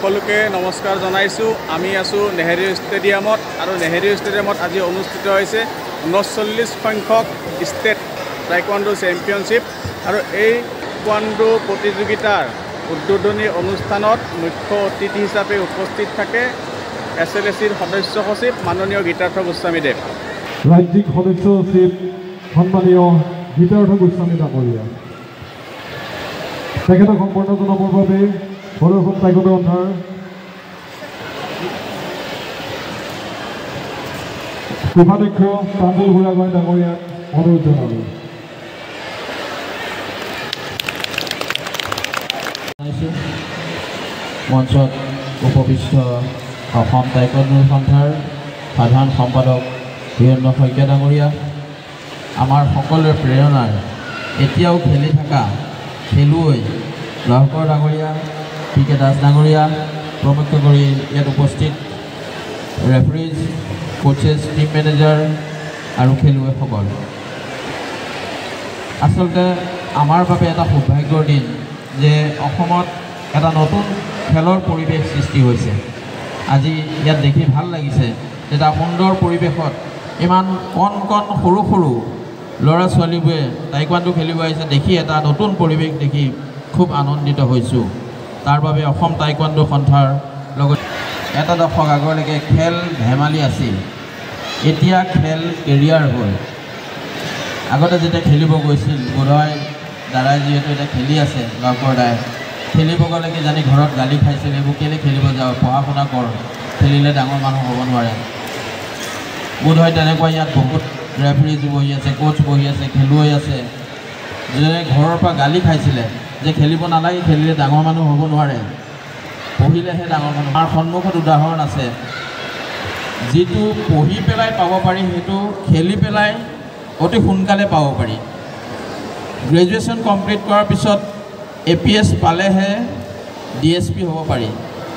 সকলোকে নমস্কাৰ জনাইছোঁ। আমি আছোঁ নেহেৰু ষ্টেডিয়ামত আৰু নেহেৰু ষ্টেডিয়ামত আজি অনুষ্ঠিত হৈছে 39 সংখ্যক ষ্টেট টাইকোৱাণ্ডো চেম্পিয়নশ্বিপ আৰু এই টাইকোৱাণ্ডো প্ৰতিযোগিতাৰ উদ্বোধনী অনুষ্ঠানত মুখ্য অতিথি হিচাপে উপস্থিত থাকে SLACৰ সদস্য সচিব মাননীয় গীতাৰ্থ গোস্বামীদেৱ, ৰাজ্যিক সদস্য সচিব সন্মানীয় গীতাৰ্থ গোস্বামী ডাঙৰীয়া। তেখেতক সম্পূৰ্ণ জনাবৰ বাবে সদৌ টাইকোৱাণ্ডো সন্থাৰ কোষাধ্যক্ষ তামুল বুঢ়াগোহাঁই ডাঙৰীয়াক অনুৰোধ জনালোঁ। মঞ্চত উপবিষ্ট অসম টাইকোৱাণ্ডো সন্থাৰ সাধাৰণ সম্পাদক বীৰেন্দ্ৰ শইকীয়া ডাঙৰীয়া, আমাৰ সকলোৰে প্ৰেৰণাৰ এতিয়াও খেলি থকা খেলুৱৈ লহকৰ ডাঙৰীয়া, PK দাস ডাঙৰীয়া, প্ৰমুখ কৰি ইয়াত উপস্থিত ৰেফাৰীজ, কোচেছ, টিম মেনেজাৰ আৰু খেলুৱৈসকল। আচলতে আমাৰ বাবে এটা সৌভাগ্যৰ দিন যে অসমত এটা নতুন খেলৰ পৰিৱেশ সৃষ্টি হৈছে। আজি ইয়াত দেখি ভাল লাগিছে যে এটা সুন্দৰ পৰিৱেশত ইমান কণ কণ সৰু সৰু ল'ৰা ছোৱালীবোৰে টাইকোৱাণ্ডো খেলিব আহিছে দেখি এটা নতুন পৰিৱেশ দেখি খুব আনন্দিত হৈছোঁ। তাৰ বাবে অসম টাইকোৱাণ্ডো সন্থাৰ লগত এটা দশক আগলৈকে খেল ধেমালি আছিল, এতিয়া খেল কেৰিয়াৰ হ'ল। আগতে যেতিয়া খেলিব গৈছিল বোধহয় দাদাই যিহেতু এতিয়া খেলি আছে, লহকৰ দাই খেলিব গ'লে কি জানি ঘৰত গালি খাইছিল, এইবোৰ কেলৈ খেলিব যাওঁ, পঢ়া শুনা কৰ, খেলিলে ডাঙৰ মানুহ হ'ব নোৱাৰে। বোধহয় তেনেকুৱা ইয়াত বহুত ৰেফাৰীজ বহি আছে, কোচ বহি আছে, খেলুৱৈ আছে, যোনে ঘৰৰ পৰা গালি খাইছিলে যে খেলিব নালাগে, খেলিলে ডাঙৰ মানুহ হ'ব নোৱাৰে, পঢ়িলেহে ডাঙৰ মানুহ। আমাৰ সন্মুখত উদাহৰণ আছে, যিটো পঢ়ি পেলাই পাব পাৰি সেইটো খেলি পেলাই অতি সোনকালে পাব পাৰি। গ্ৰেজুৱেশ্যন কমপ্লিট কৰাৰ পিছত APS পালেহে DSP হ'ব পাৰি,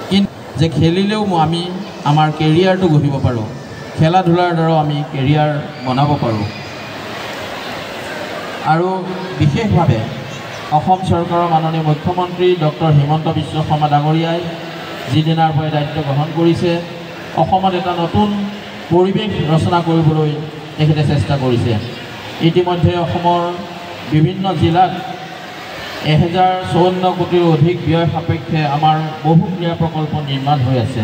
কিন্তু যে খেলিলেও আমি আমাৰ কেৰিয়াৰটো গঢ়িব পাৰোঁ, খেলা ধূলাৰ দ্বাৰাও আমি কেৰিয়াৰ বনাব পাৰোঁ। আৰু বিশেষভাৱে অসম চৰকাৰৰ মাননীয় মুখ্যমন্ত্ৰী ডক্টৰ হিমন্ত বিশ্ব শৰ্মা ডাঙৰীয়াই যিদিনাৰ পৰাই দায়িত্ব গ্ৰহণ কৰিছে, অসমত এটা নতুন পৰিৱেশ ৰচনা কৰিবলৈ তেখেতে চেষ্টা কৰিছে। ইতিমধ্যে অসমৰ বিভিন্ন জিলাত 1054 কোটিৰ অধিক ব্যয় সাপেক্ষে আমাৰ বহু ক্ৰীড়া প্ৰকল্প নিৰ্মাণ হৈ আছে।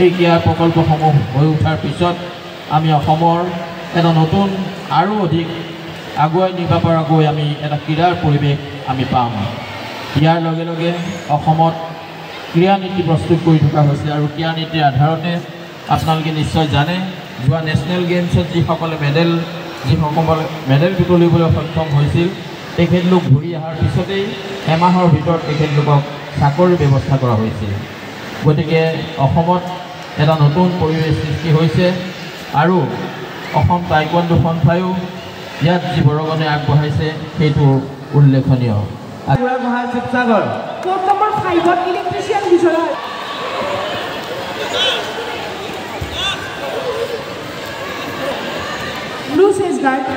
এই ক্ৰীড়া প্ৰকল্পসমূহ হৈ উঠাৰ পিছত আমি অসমৰ এটা নতুন আৰু অধিক আগুৱাই নিব পৰাকৈ আমি এটা ক্ৰীড়াৰ পৰিৱেশ আমি পাম। ইয়াৰ লগে লগে অসমত ক্ৰীড়া নীতি প্ৰস্তুত কৰি থকা হৈছে আৰু ক্ৰীড়া নীতিৰ আধাৰতে আপোনালোকে নিশ্চয় জানে, যোৱা নেশ্যনেল গেমছত যিসকলে মেডেল বুটলিবলৈ সক্ষম হৈছিল তেখেতলোক ঘূৰি অহাৰ পিছতেই এমাহৰ ভিতৰত তেখেতলোকক চাকৰিৰ ব্যৱস্থা কৰা হৈছিল। গতিকে অসমত এটা নতুন পৰিৱেশ সৃষ্টি হৈছে আৰু অসম টাইকোৱাণ্ডো সন্থায়ো ইয়াত যি বৰগণে আগবঢ়াইছে সেইটো উল্লেখনীয়। শিৱসাগৰ কোড নম্বৰ 5ত ইলেক্ট্ৰিচিয়ান বিচৰা blue chase guard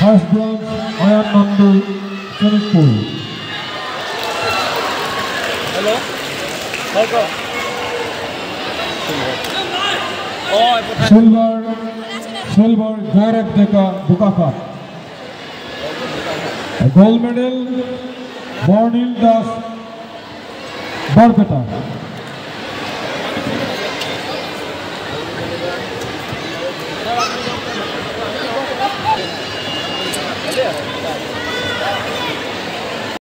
first branch Ayan Nandu Sonitpur. Silver Gaurav Deka Bokakhat. Gold medal Barnil Das Barpeta.